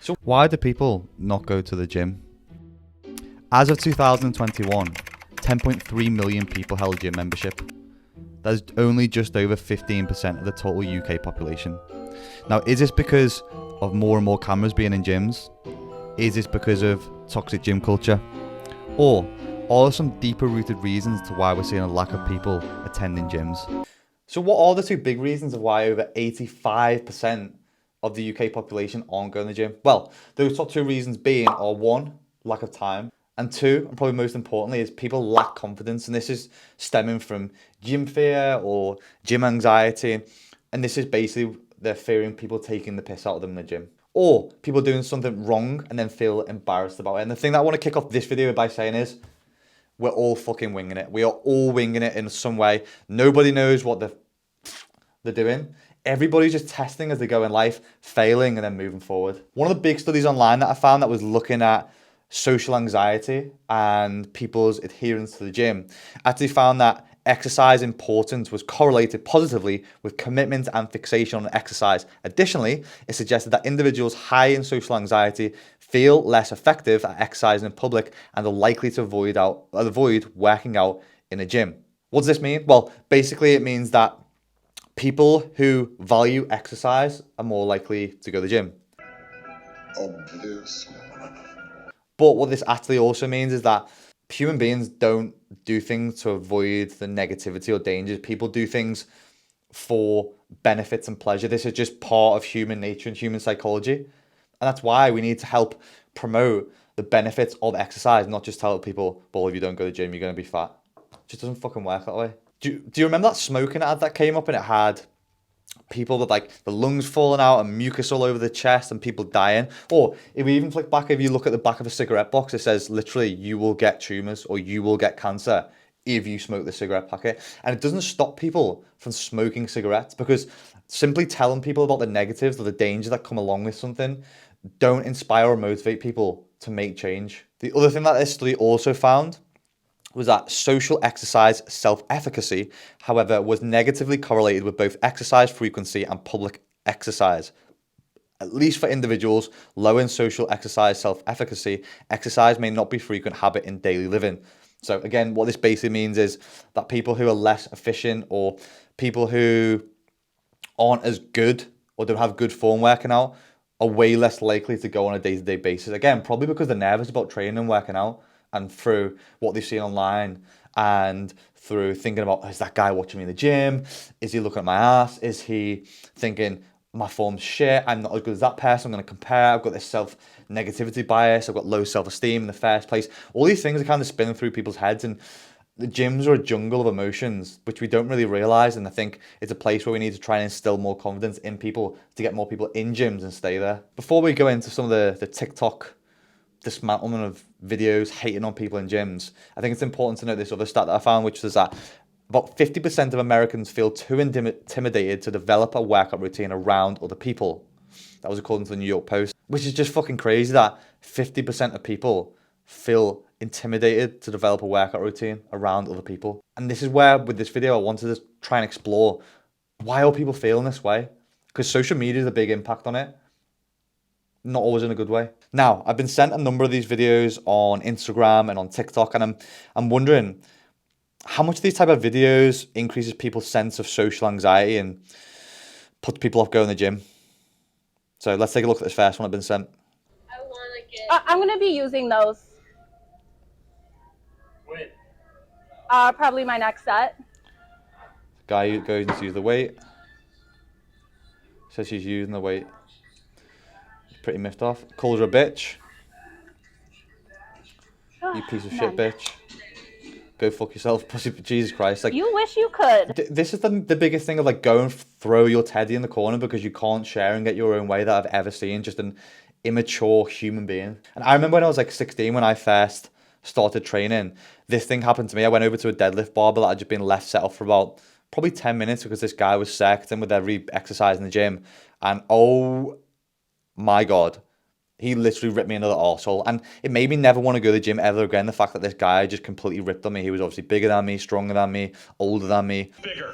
So why do people not go to the gym? As of 2021, 10.3 million people held gym membership. That is only just over 15% of the total UK population. Now, is this because of more and more cameras being in gyms? Is this because of toxic gym culture? Or are there some deeper rooted reasons to why we're seeing a lack of people attending gyms? So what are the two big reasons of why over 85% of the UK population aren't going to the gym? Well, those top two reasons being are one, lack of time, and two, and probably most importantly, is people lack confidence. And this is stemming from gym fear or gym anxiety. And this is basically they're fearing people taking the piss out of them in the gym. Or people doing something wrong and then feel embarrassed about it. And the thing that I want to kick off this video by saying is, we're all fucking winging it. We are all winging it in some way. Nobody knows what they're doing. Everybody's just testing as they go in life, failing and then moving forward. One of the big studies online that I found that was looking at social anxiety and people's adherence to the gym actually found that exercise importance was correlated positively with commitment and fixation on exercise. Additionally, it suggested that individuals high in social anxiety feel less effective at exercising in public and are likely to avoid working out in a gym. What does this mean? Well, basically it means that people who value exercise are more likely to go to the gym. Obvious. But what this actually also means is that human beings don't do things to avoid the negativity or dangers. People do things for benefits and pleasure. This is just part of human nature and human psychology. And that's why we need to help promote the benefits of exercise, not just tell people, well, if you don't go to the gym, you're going to be fat. It just doesn't fucking work that way. Do you remember that smoking ad that came up and it had people with like the lungs falling out and mucus all over the chest and people dying? Or if we even flick back, if you look at the back of a cigarette box, it says literally you will get tumours or you will get cancer if you smoke the cigarette packet. And it doesn't stop people from smoking cigarettes, because simply telling people about the negatives or the dangers that come along with something don't inspire or motivate people to make change. The other thing that this study also found was that social exercise self-efficacy, however, was negatively correlated with both exercise frequency and public exercise. At least for individuals low in social exercise self-efficacy, exercise may not be a frequent habit in daily living. So again, what this basically means is that people who are less efficient or people who aren't as good or don't have good form working out are way less likely to go on a day-to-day basis. Again, probably because they're nervous about training and working out, and through what they've seen online and through thinking about, is that guy watching me in the gym? Is he looking at my ass? Is he thinking my form's shit? I'm not as good as that person. I'm going to compare. I've got this self-negativity bias. I've got low self-esteem in the first place. All these things are kind of spinning through people's heads, and the gyms are a jungle of emotions, which we don't really realize. And I think it's a place where we need to try and instill more confidence in people to get more people in gyms and stay there. Before we go into some of the TikTok dismantlement of videos hating on people in gyms, I think it's important to note this other stat that I found, which is that about 50% of Americans feel too intimidated to develop a workout routine around other people. That was according to the New York Post, which is just fucking crazy that 50% of people feel intimidated to develop a workout routine around other people. And this is where, with this video, I wanted to try and explore, why are people feeling this way? Because social media is a big impact on it. Not always in a good way. Now, I've been sent a number of these videos on Instagram and on TikTok, and I'm wondering how much of these type of videos increases people's sense of social anxiety and puts people off going to the gym. So let's take a look at this first one I've been sent. I'm going to be using those. When? Probably my next set. Guy who goes to use the weight. Says she's using the weight. Pretty miffed off. Calls her a bitch. You piece of shit bitch. Go fuck yourself, pussy. Jesus Christ. Like, you wish you could. This is the biggest thing of like, go and throw your teddy in the corner because you can't share and get your own way that I've ever seen. Just an immature human being. And I remember when I was like 16, when I first started training, this thing happened to me. I went over to a deadlift bar, but that had just been left set up for about probably 10 minutes because this guy was secting with every exercise in the gym. And oh my God, he literally ripped me into the arsehole. And it made me never want to go to the gym ever again. The fact that this guy just completely ripped on me. He was obviously bigger than me, stronger than me, older than me. Bigger.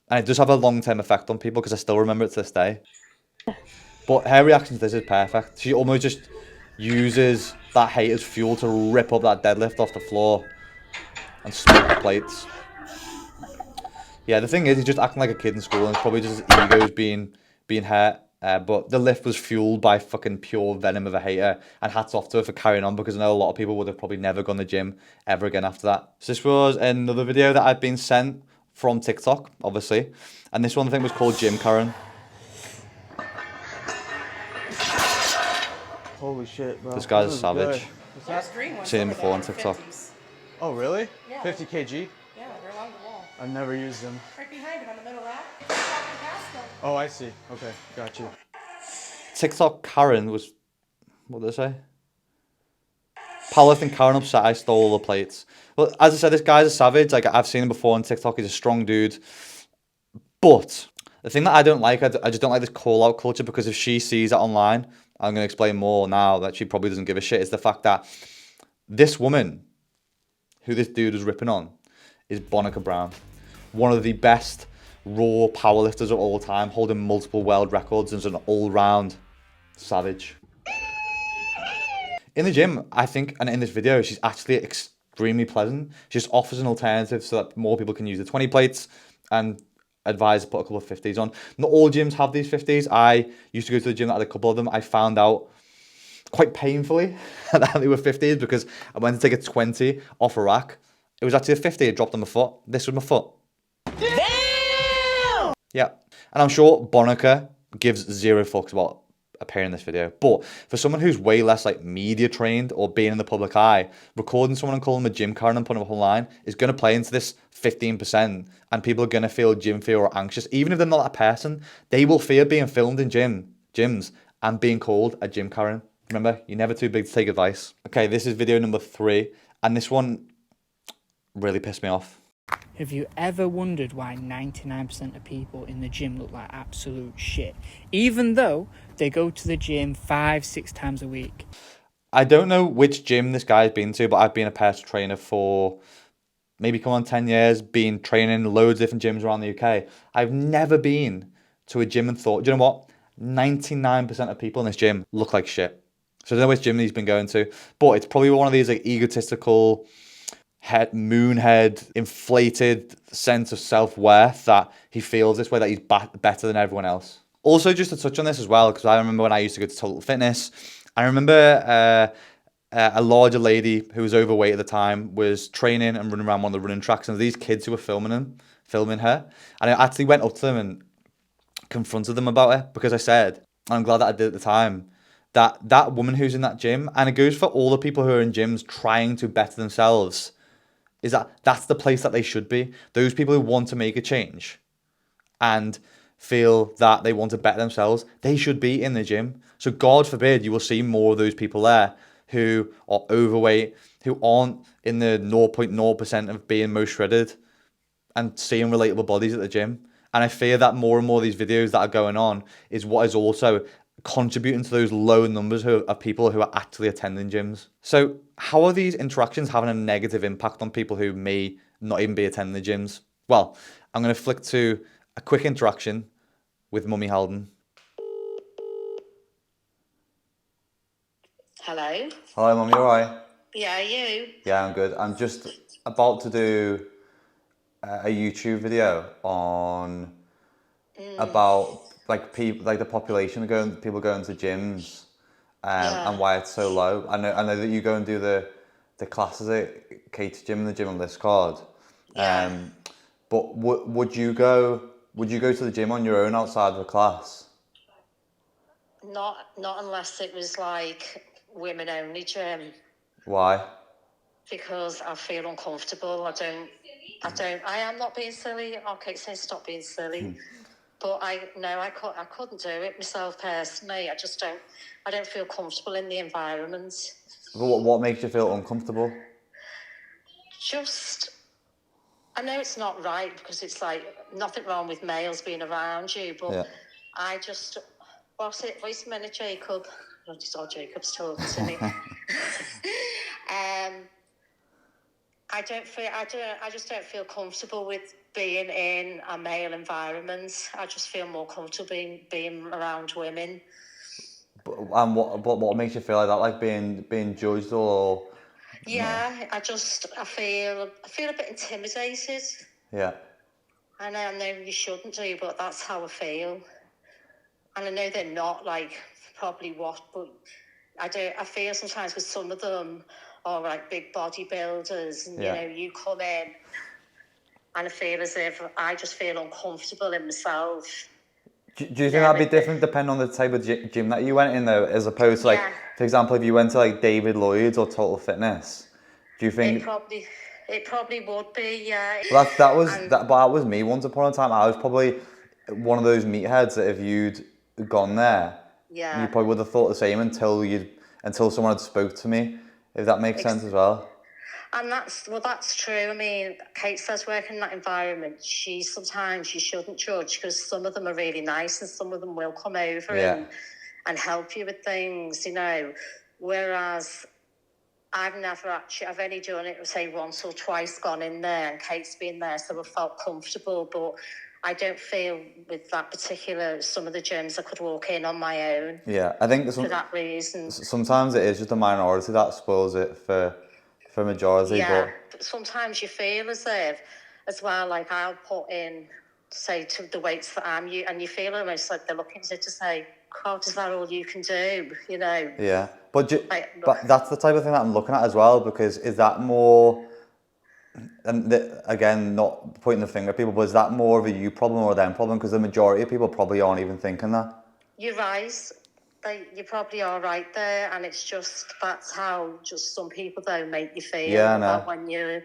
And it does have a long-term effect on people because I still remember it to this day. But her reaction to this is perfect. She almost just uses that hate as fuel to rip up that deadlift off the floor and smoke the plates. Yeah, the thing is, he's just acting like a kid in school, and it's probably just his ego's being hurt. But the lift was fueled by fucking pure venom of a hater, and hats off to her for carrying on, because I know a lot of people would have probably never gone to the gym ever again after that. So this was another video that I'd been sent from TikTok, obviously, and this one I think was called Gym Curran. Holy shit, bro. This guy's a That was savage. good. What's that? Green ones Seen him over before there on are TikTok. 50s. Oh, really? Yeah. 50 kg? Yeah, they're along the wall. I've never used them. Right behind him on the middle rack. It's fucking past them. Oh, I see. Okay, got you. TikTok Karen was, what did I say? Powerlifting Karen upset I stole all the plates. Well, as I said, this guy's a savage. Like, I've seen him before on TikTok. He's a strong dude. But the thing that I don't like, I just don't like this call-out culture, because if she sees it online, I'm going to explain more now that she probably doesn't give a shit, is the fact that this woman, who this dude was ripping on, is Bonica Brown. One of the best raw powerlifters of all time, holding multiple world records, and is an all-round savage. In the gym, I think, and in this video, she's actually extremely pleasant. She just offers an alternative so that more people can use the 20 plates, and advise to put a couple of 50s on. Not all gyms have these 50s. I used to go to the gym that had a couple of them. I found out quite painfully that they were 50s, because I went to take a 20 off a rack. It was actually a 50. It dropped on my foot. This was my foot. Damn! Yeah. And I'm sure Bonica gives zero fucks about appearing in this video. But for someone who's way less like media trained or being in the public eye, recording someone and calling them a gym Karen and putting them up online is going to play into this 15%, and people are going to feel gym fear or anxious. Even if they're not that person, they will fear being filmed in gyms and being called a gym Karen. Remember, you're never too big to take advice. Okay, this is video number 3, and this one really pissed me off. Have you ever wondered why 99% of people in the gym look like absolute shit, even though they go to the gym 5-6 times a week? I don't know which gym this guy's been to, but I've been a personal trainer for maybe come on 10 years, been training loads of different gyms around the UK. I've never been to a gym and thought, do you know what? 99% of people in this gym look like shit. So I don't know which gym he's been going to, but it's probably one of these like egotistical, moonhead, inflated sense of self-worth that he feels this way, that he's better than everyone else. Also, just to touch on this as well, because I remember when I used to go to Total Fitness, I remember a larger lady who was overweight at the time was training and running around one of the running tracks, and these kids who were filming her, and I actually went up to them and confronted them about it, because I said, and I'm glad that I did at the time, that woman who's in that gym, and it goes for all the people who are in gyms trying to better themselves, is that's the place that they should be. Those people who want to make a change and feel that they want to better themselves, they should be in the gym. So God forbid you will see more of those people there who are overweight, who aren't in the 0.0% of being most shredded and seeing relatable bodies at the gym. And I fear that more and more of these videos that are going on is what is also contributing to those low numbers of people who are actually attending gyms. So how are these interactions having a negative impact on people who may not even be attending the gyms? Well, I'm going to flick to a quick interaction with Mummy Halden. Hello. Hi, Mum, you alright? Yeah, you. Yeah, I'm good. I'm just about to do a YouTube video on about like people, like the population of people going to gyms, and why it's so low. I know that you go and do the classes at Kate's gym and the gym on this card. Yeah. But would you go to the gym on your own outside of a class? Not unless it was like women only gym, Why? because I feel uncomfortable. I am not being silly. Okay, say stop being silly. But I couldn't do it myself personally. I don't feel comfortable in the environment. But what makes you feel uncomfortable? I know it's not right, because it's like nothing wrong with males being around you, but Yeah. I just, wait a minute, Jacob. I just saw Jacob's talking to me. I just don't feel comfortable with being in a male environment. I just feel more comfortable being around women. And what makes you feel like that? Like being judged or Yeah, I feel a bit intimidated. yeah. And I know you shouldn't do, but that's how I feel. And I know they're not like probably what, but I feel sometimes because some of them are like big bodybuilders, and Yeah. you know, you come in, and I feel as if I just feel uncomfortable in myself. Do you think that'd be different depending on the type of gym that you went in though, as opposed to like, for example, if you went to like David Lloyd's or Total Fitness, do you think It probably would be, yeah. but that was me once upon a time. I was probably one of those meatheads that if you'd gone there, Yeah. you probably would have thought the same until someone had spoke to me, if that makes sense as well. And that's true. I mean, Kate says working in that environment, sometimes you shouldn't judge because some of them are really nice and some of them will come over and help you with things, you know. Whereas I've only done it, say, once or twice, gone in there, and Kate's been there, so I felt comfortable. But I don't feel with that particular, some of the gyms I could walk in on my own. Yeah, I think for that reason. Sometimes it is just a minority that spoils it for majority. Yeah, but sometimes you feel as well, like I'll put in, say, to the weights that I'm you, and you feel almost like they're looking at it to say, "God, is that all you can do?" You know. Yeah, but that's the type of thing that I'm looking at as well, because is that more, and again, not pointing the finger at people, but is that more of a you problem or a them problem? Because the majority of people probably aren't even thinking that. You're right. You probably are right there, and it's just that's how just some people though make you feel. Yeah, I know. When you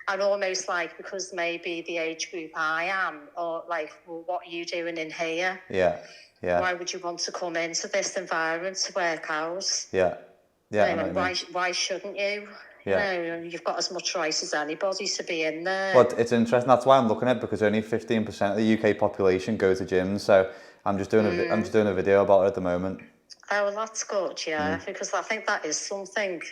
and almost like because maybe the age group I am, or like, well, what are you doing in here? Yeah, yeah. Why would you want to come into this environment to work out? Yeah, yeah. You know, why shouldn't you? Yeah. You know, you've got as much right as anybody to be in there. But it's interesting. That's why I'm looking at it, because only 15% of the UK population go to gyms. So I'm just doing a video about it at the moment. Oh, well, that's good, yeah, because I think that is something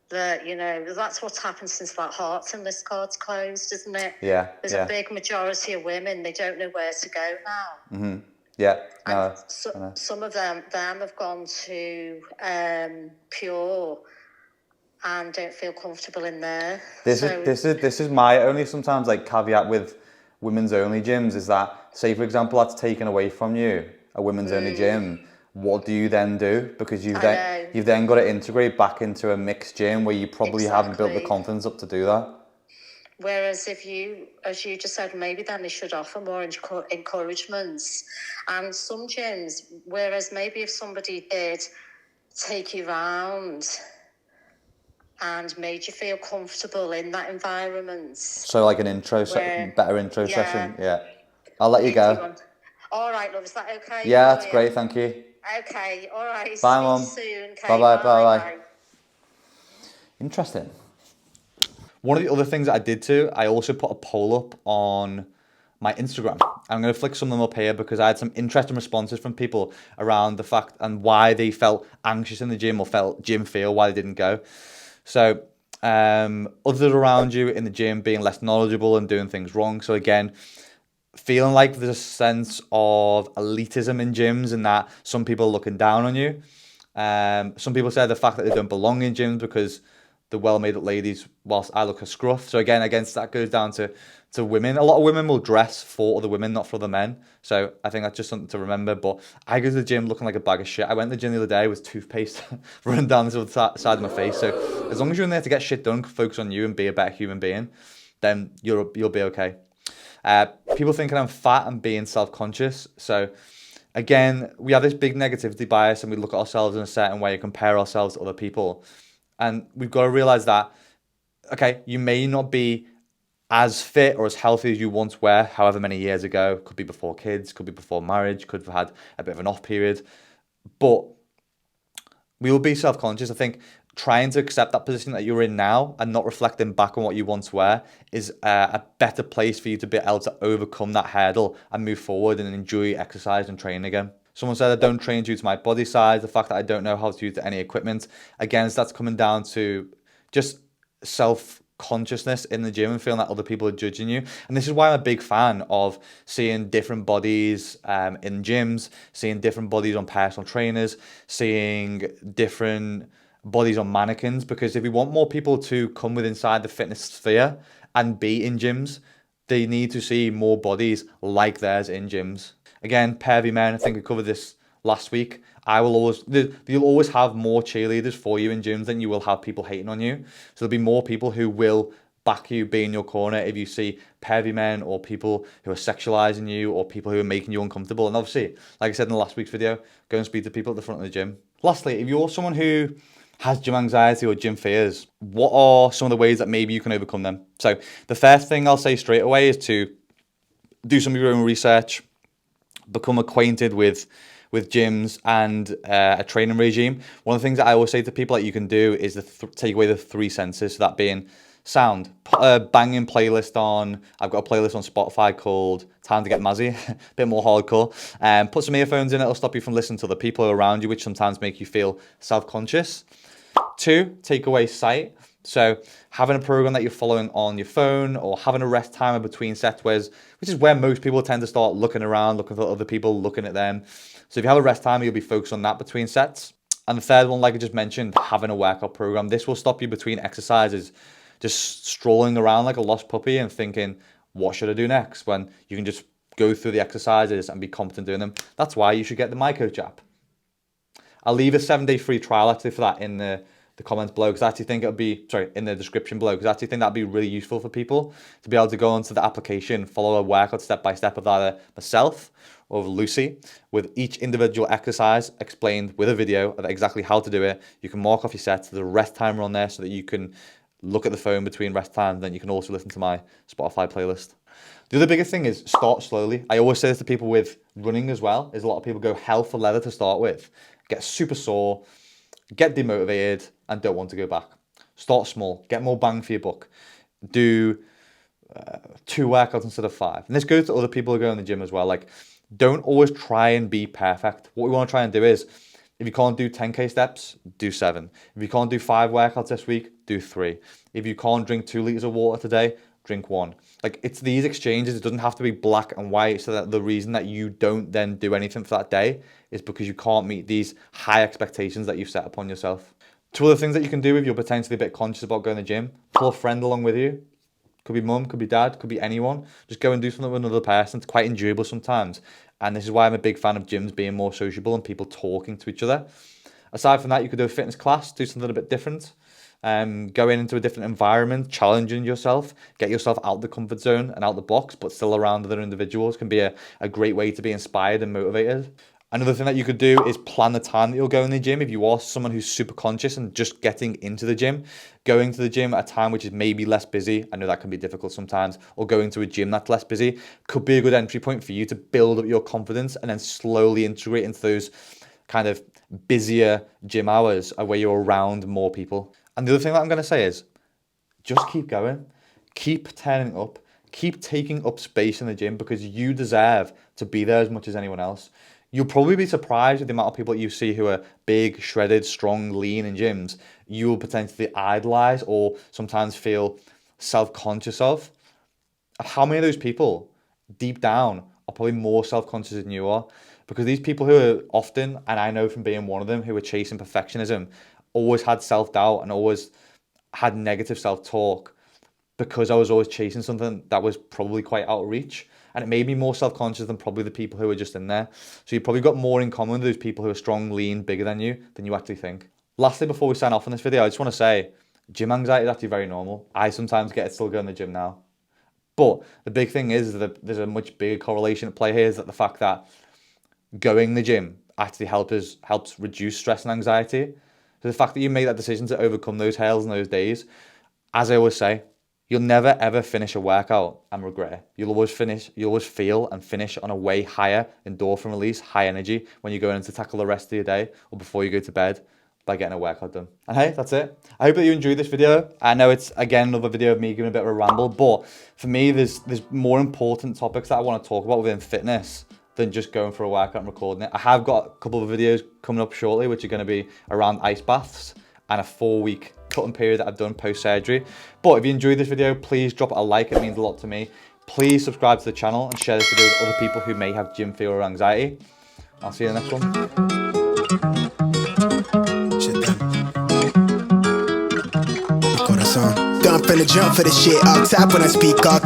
that, you know, that's what's happened since that Hearts and List Cards closed, isn't it? Yeah, There's a big majority of women, they don't know where to go now. Mm-hmm. Yeah, no, some of them have gone to Pure and don't feel comfortable in there. This is my only sometimes like caveat with women's only gyms is that, say for example, that's taken away from you, a women's only gym. What do you then do? Because you've then got to integrate back into a mixed gym where you probably haven't built the confidence up to do that. Whereas if you, as you just said, maybe then they should offer more encouragements. And some gyms, whereas maybe if somebody did take you round and made you feel comfortable in that environment. So like an better intro session. Yeah. I'll let you go. All right, love, is that okay? Yeah, that's great, thank you. Okay, all right. Bye, Mum. See you soon. Okay, bye. Interesting. One of the other things that I did too, I also put a poll up on my Instagram. I'm going to flick some of them up here because I had some interesting responses from people around the fact and why they felt anxious in the gym or felt gym feel, why they didn't go. So others around you in the gym being less knowledgeable and doing things wrong. So again, feeling like there's a sense of elitism in gyms and that some people are looking down on you. Some people say the fact that they don't belong in gyms because the well-made up ladies, whilst I look a scruff. So again, that goes down to women. A lot of women will dress for other women, not for other men. So I think that's just something to remember. But I go to the gym looking like a bag of shit. I went to the gym the other day with toothpaste running down the side of my face. So as long as you're in there to get shit done, focus on you and be a better human being, then you'll be okay. People thinking I'm fat and being self-conscious. So again, we have this big negativity bias and we look at ourselves in a certain way and compare ourselves to other people. And we've got to realize that, okay, you may not be as fit or as healthy as you once were, however many years ago. Could be before kids, could be before marriage, could have had a bit of an off period. But we will be self-conscious. I think trying to accept that position that you're in now and not reflecting back on what you once were is a better place for you to be able to overcome that hurdle and move forward and enjoy exercise and training again. Someone said I don't train due to my body size, the fact that I don't know how to use any equipment. Again, so that's coming down to just consciousness in the gym and feeling that other people are judging you. And this is why I'm a big fan of seeing different bodies in gyms, seeing different bodies on personal trainers, seeing different bodies on mannequins, because if we want more people to come with inside the fitness sphere and be in gyms, they need to see more bodies like theirs in gyms. Again, pervy men, I think we covered this last week. You'll always have more cheerleaders for you in gyms than you will have people hating on you. So there'll be more people who will back you, be in your corner if you see pervy men or people who are sexualizing you or people who are making you uncomfortable. And obviously, like I said in the last week's video, go and speak to people at the front of the gym. Lastly, if you're someone who has gym anxiety or gym fears, what are some of the ways that maybe you can overcome them? So the first thing I'll say straight away is to do some of your own research, become acquainted with gyms and a training regime. One of the things that I always say to people that you can do is take away the three senses, so that being sound. Put a banging playlist on. I've got a playlist on Spotify called Time to Get Mazzy, a bit more hardcore. Put some earphones in, it'll stop you from listening to the people around you, which sometimes make you feel self-conscious. 2, take away sight. So having a program that you're following on your phone, or having a rest timer between sets, which is where most people tend to start looking around, looking for other people, looking at them. So if you have a rest timer, you'll be focused on that between sets. And the third one, like I just mentioned, having a workout program. This will stop you between exercises just strolling around like a lost puppy and thinking, what should I do next? When you can just go through the exercises and be competent doing them. That's why you should get the My Coach app. I'll leave a 7-day free trial actually for that in the comments below, because I actually think in the description below, because I actually think that'd be really useful for people to be able to go onto the application, follow a workout step by step of either myself or of Lucy, with each individual exercise explained with a video of exactly how to do it. You can mark off your sets, there's a rest timer on there so that you can look at the phone between rest times, then you can also listen to my Spotify playlist. The other biggest thing is start slowly. I always say this to people with running as well, is a lot of people go hell for leather to start with, get super sore, get demotivated, and don't want to go back. Start small, get more bang for your buck. Do 2 workouts instead of 5. And this goes to other people who go in the gym as well. Like, don't always try and be perfect. What we want to try and do is, if you can't do 10k steps, do 7. If you can't do 5 workouts this week, do 3. If you can't drink 2 liters of water today, drink 1. Like, it's these exchanges. It doesn't have to be black and white, so that the reason that you don't then do anything for that day is because you can't meet these high expectations that you've set upon yourself. 2 other things that you can do if you're potentially a bit conscious about going to the gym: pull a friend along with you. Could be mum, could be dad, could be anyone. Just go and do something with another person. It's quite enjoyable sometimes. And this is why I'm a big fan of gyms being more sociable and people talking to each other. Aside from that, you could do a fitness class, do something a bit different. Go into a different environment, challenging yourself, get yourself out the comfort zone and out the box, but still around other individuals can be a great way to be inspired and motivated. Another thing that you could do is plan the time that you'll go in the gym. If you are someone who's super conscious and just getting into the gym, going to the gym at a time which is maybe less busy, I know that can be difficult sometimes, or going to a gym that's less busy, could be a good entry point for you to build up your confidence and then slowly integrate into those kind of busier gym hours where you're around more people. And the other thing that I'm going to say is, just keep going, keep turning up, keep taking up space in the gym, because you deserve to be there as much as anyone else. You'll probably be surprised at the amount of people that you see who are big, shredded, strong, lean in gyms. You will potentially idolize or sometimes feel self-conscious of. How many of those people, deep down, are probably more self-conscious than you are? Because these people who are often, and I know from being one of them, who are chasing perfectionism, always had self-doubt and always had negative self-talk, because I was always chasing something that was probably quite out of reach. And it made me more self-conscious than probably the people who are just in there. So you've probably got more in common with those people who are strong, lean, bigger than you actually think. Lastly, before we sign off on this video, I just want to say, gym anxiety is actually very normal. I sometimes get it still going to the gym now. But the big thing is that there's a much bigger correlation at play here, is that the fact that going to the gym actually helps reduce stress and anxiety. So the fact that you make that decision to overcome those hurdles in those days, as I always say, you'll never ever finish a workout and regret it. You'll always feel and finish on a way higher endorphin release, high energy when you're going in to tackle the rest of your day or before you go to bed by getting a workout done. And hey, that's it. I hope that you enjoyed this video. I know it's, again, another video of me giving a bit of a ramble, but for me, there's more important topics that I want to talk about within fitness than just going for a workout and recording it. I have got a couple of videos coming up shortly, which are going to be around ice baths and a 4-week cutting period that I've done post-surgery. But if you enjoyed this video, please drop it a like. It means a lot to me. Please subscribe to the channel and share this video with other people who may have gym fear or anxiety. I'll see you in the next one. Gun finna jump for the shit, all top when I speak up.